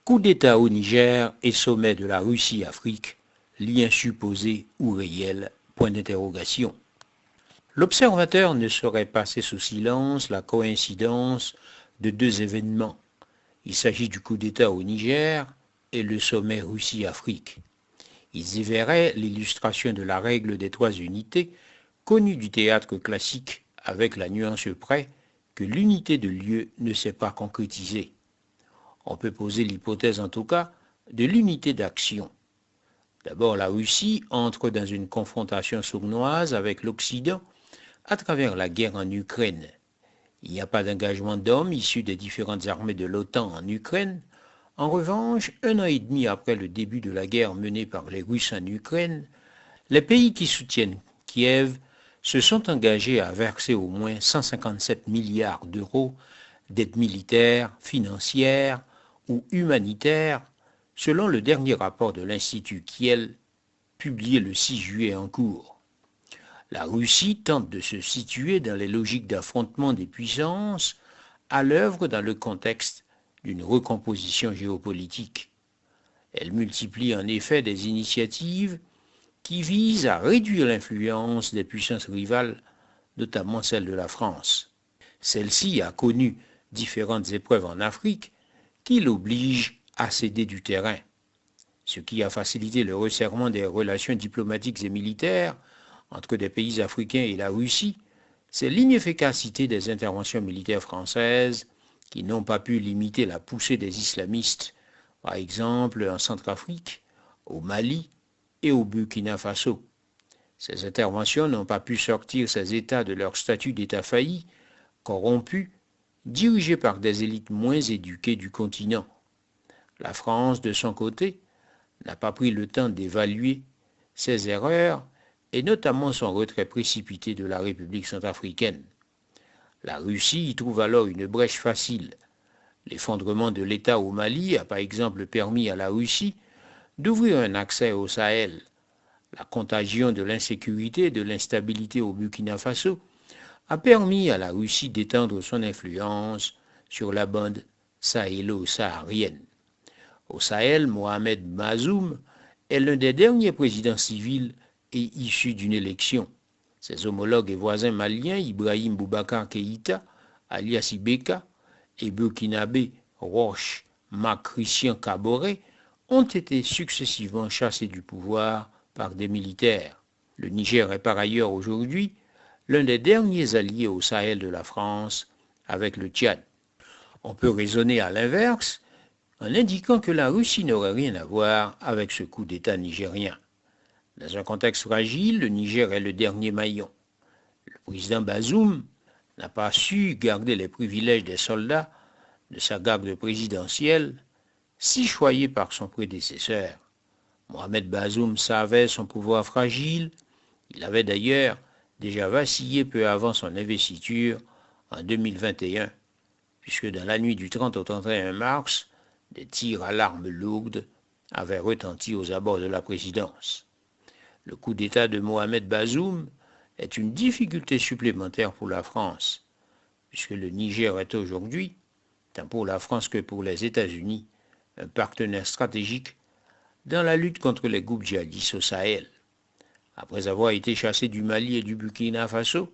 Coup d'État au Niger et sommet de la Russie-Afrique, lien supposé ou réel, point d'interrogation. L'observateur ne saurait passer sous silence la coïncidence de deux événements. Il s'agit du coup d'État au Niger et le sommet Russie-Afrique. Ils y verraient l'illustration de la règle des trois unités, connue du théâtre classique, avec la nuance près que l'unité de lieu ne s'est pas concrétisée. On peut poser l'hypothèse en tout cas de l'unité d'action. D'abord, la Russie entre dans une confrontation sournoise avec l'Occident à travers la guerre en Ukraine. Il n'y a pas d'engagement d'hommes issus des différentes armées de l'OTAN en Ukraine. En revanche, 1 an et demi après le début de la guerre menée par les Russes en Ukraine, les pays qui soutiennent Kiev se sont engagés à verser au moins 157 milliards d'euros d'aide militaire, financière ou humanitaire, selon le dernier rapport de l'Institut Kiel, publié le 6 juillet en cours. La Russie tente de se situer dans les logiques d'affrontement des puissances à l'œuvre dans le contexte d'une recomposition géopolitique. Elle multiplie en effet des initiatives qui visent à réduire l'influence des puissances rivales, notamment celle de la France. Celle-ci a connu différentes épreuves en Afrique qui l'obligent à céder du terrain, ce qui a facilité le resserrement des relations diplomatiques et militaires entre des pays africains et la Russie. C'est l'inefficacité des interventions militaires françaises qui n'ont pas pu limiter la poussée des islamistes, par exemple en Centrafrique, au Mali et au Burkina Faso. Ces interventions n'ont pas pu sortir ces États de leur statut d'État failli, corrompus, dirigés par des élites moins éduquées du continent. La France, de son côté, n'a pas pris le temps d'évaluer ses erreurs et notamment son retrait précipité de la République centrafricaine. La Russie y trouve alors une brèche facile. L'effondrement de l'État au Mali a par exemple permis à la Russie d'ouvrir un accès au Sahel. La contagion de l'insécurité et de l'instabilité au Burkina Faso a permis à la Russie d'étendre son influence sur la bande sahélo-saharienne. Au Sahel, Mohamed Bazoum est l'un des derniers présidents civils et issus d'une élection. Ses homologues et voisins maliens, Ibrahim Boubacar Keïta, alias Ibeka, et burkinabé Roch Marc Christian Kaboré, ont été successivement chassés du pouvoir par des militaires. Le Niger est par ailleurs aujourd'hui l'un des derniers alliés au Sahel de la France avec le Tchad. On peut raisonner à l'inverse en indiquant que la Russie n'aurait rien à voir avec ce coup d'État nigérien. Dans un contexte fragile, le Niger est le dernier maillon. Le président Bazoum n'a pas su garder les privilèges des soldats de sa garde présidentielle, si choyés par son prédécesseur. Mohamed Bazoum savait son pouvoir fragile. Il avait d'ailleurs déjà vacillé peu avant son investiture en 2021, puisque dans la nuit du 30 au 31 mars, des tirs à l'arme lourde avaient retenti aux abords de la présidence. Le coup d'État de Mohamed Bazoum est une difficulté supplémentaire pour la France, puisque le Niger est aujourd'hui, tant pour la France que pour les États-Unis, un partenaire stratégique dans la lutte contre les groupes djihadistes au Sahel. Après avoir été chassé du Mali et du Burkina Faso,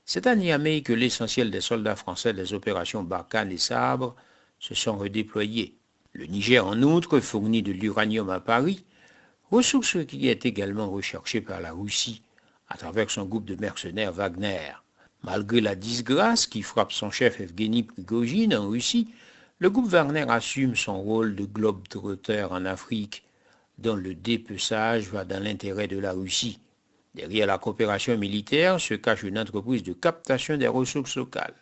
c'est à Niamey que l'essentiel des soldats français des opérations Barkhane et Sabre se sont redéployés. Le Niger, en outre, fournit de l'uranium à Paris, ressource qui est également recherchée par la Russie à travers son groupe de mercenaires Wagner. Malgré la disgrâce qui frappe son chef Evgeny Prigojine en Russie, le groupe Wagner assume son rôle de globe-trotteur en Afrique, dont le dépeçage va dans l'intérêt de la Russie. Derrière la coopération militaire se cache une entreprise de captation des ressources locales.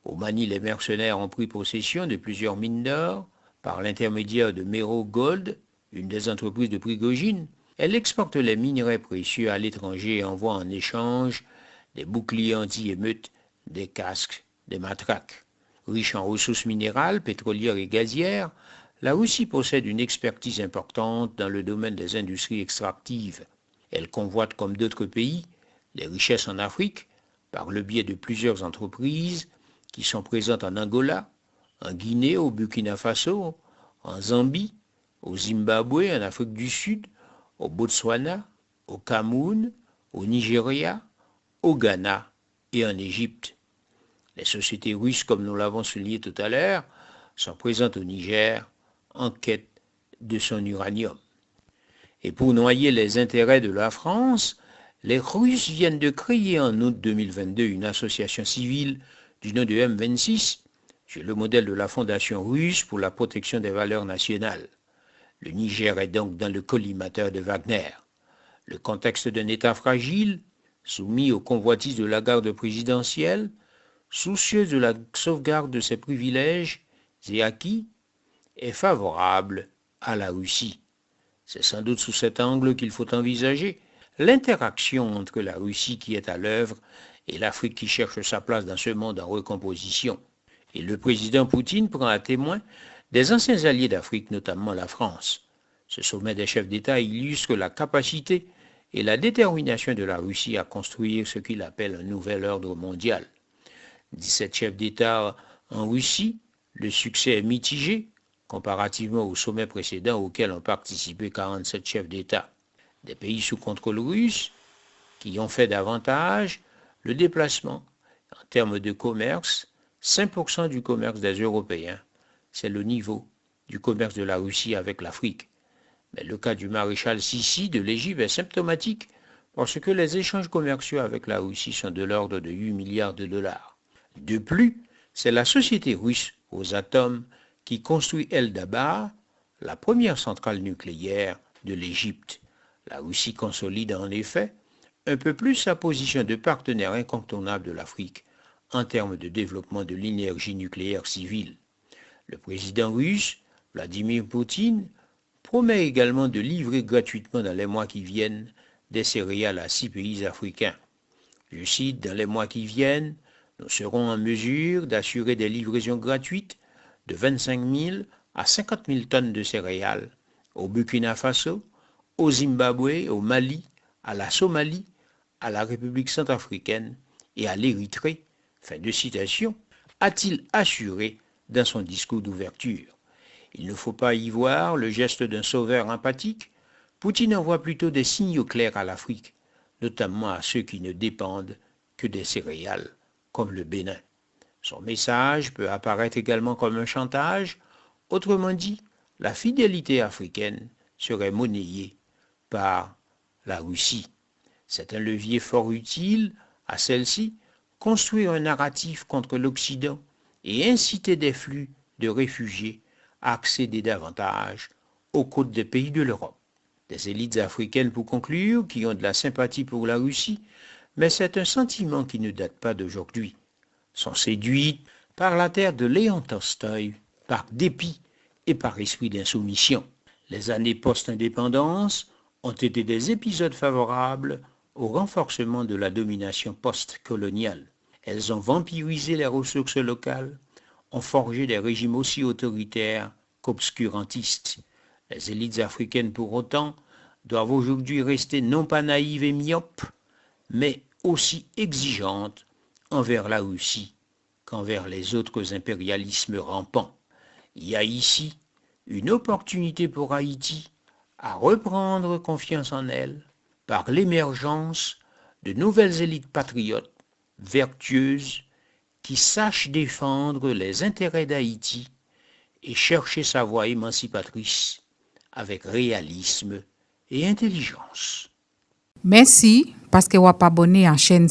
Au Mali, les mercenaires ont pris possession de plusieurs mines d'or par l'intermédiaire de Mero Gold, une des entreprises de Prigojine. Elle exporte les minerais précieux à l'étranger et envoie en échange des boucliers anti-émeutes, des casques, des matraques. Riche en ressources minérales, pétrolières et gazières, la Russie possède une expertise importante dans le domaine des industries extractives. Elle convoite comme d'autres pays les richesses en Afrique par le biais de plusieurs entreprises qui sont présentes en Angola, en Guinée, au Burkina Faso, en Zambie, au Zimbabwe, en Afrique du Sud, au Botswana, au Cameroun, au Nigeria, au Ghana et en Égypte. Les sociétés russes, comme nous l'avons souligné tout à l'heure, sont présentes au Niger en quête de son uranium. Et pour noyer les intérêts de la France, les Russes viennent de créer en août 2022 une association civile du nom de M26, sur le modèle de la Fondation russe pour la protection des valeurs nationales. Le Niger est donc dans le collimateur de Wagner. Le contexte d'un État fragile, soumis aux convoitises de la garde présidentielle, soucieux de la sauvegarde de ses privilèges et acquis, est favorable à la Russie. C'est sans doute sous cet angle qu'il faut envisager l'interaction entre la Russie qui est à l'œuvre et l'Afrique qui cherche sa place dans ce monde en recomposition. Et le président Poutine prend à témoin des anciens alliés d'Afrique, notamment la France. Ce sommet des chefs d'État illustre la capacité et la détermination de la Russie à construire ce qu'il appelle un nouvel ordre mondial. 17 chefs d'État en Russie, le succès est mitigé comparativement au sommet précédent auquel ont participé 47 chefs d'État. Des pays sous contrôle russe qui ont fait davantage le déplacement. En termes de commerce, 5% du commerce des Européens, c'est le niveau du commerce de la Russie avec l'Afrique. Mais le cas du maréchal Sissi de l'Égypte est symptomatique parce que les échanges commerciaux avec la Russie sont de l'ordre de 8 milliards de dollars. De plus, c'est la société russe aux atomes qui construit El-Dabar, la première centrale nucléaire de l'Égypte. La Russie consolide en effet un peu plus sa position de partenaire incontournable de l'Afrique en termes de développement de l'énergie nucléaire civile. Le président russe, Vladimir Poutine, promet également de livrer gratuitement dans les mois qui viennent des céréales à 6 pays africains. Je cite, dans les mois qui viennent, nous serons en mesure d'assurer des livraisons gratuites de 25 000 à 50 000 tonnes de céréales au Burkina Faso, au Zimbabwe, au Mali, à la Somalie, à la République centrafricaine et à l'Érythrée, fin de citation, a-t-il assuré dans son discours d'ouverture. Il ne faut pas y voir le geste d'un sauveur empathique. Poutine envoie plutôt des signaux clairs à l'Afrique, notamment à ceux qui ne dépendent que des céréales, comme le Bénin. Son message peut apparaître également comme un chantage. Autrement dit, la fidélité africaine serait monnayée par la Russie. C'est un levier fort utile à celle-ci, construire un narratif contre l'Occident et inciter des flux de réfugiés à accéder davantage aux côtes des pays de l'Europe. Des élites africaines, pour conclure, qui ont de la sympathie pour la Russie, mais c'est un sentiment qui ne date pas d'aujourd'hui, sont séduites par la terre de Léon Tolstoï, par dépit et par esprit d'insoumission. Les années post-indépendance ont été des épisodes favorables au renforcement de la domination post-coloniale. Elles ont vampirisé les ressources locales, ont forgé des régimes aussi autoritaires qu'obscurantistes. Les élites africaines, pour autant, doivent aujourd'hui rester non pas naïves et myopes, mais aussi exigeantes envers la Russie qu'envers les autres impérialismes rampants. Il y a ici une opportunité pour Haïti à reprendre confiance en elle par l'émergence de nouvelles élites patriotes, vertueuses, qui sachent défendre les intérêts d'Haïti et chercher sa voie émancipatrice avec réalisme et intelligence. Merci parce que vous êtes abonné à la chaîne.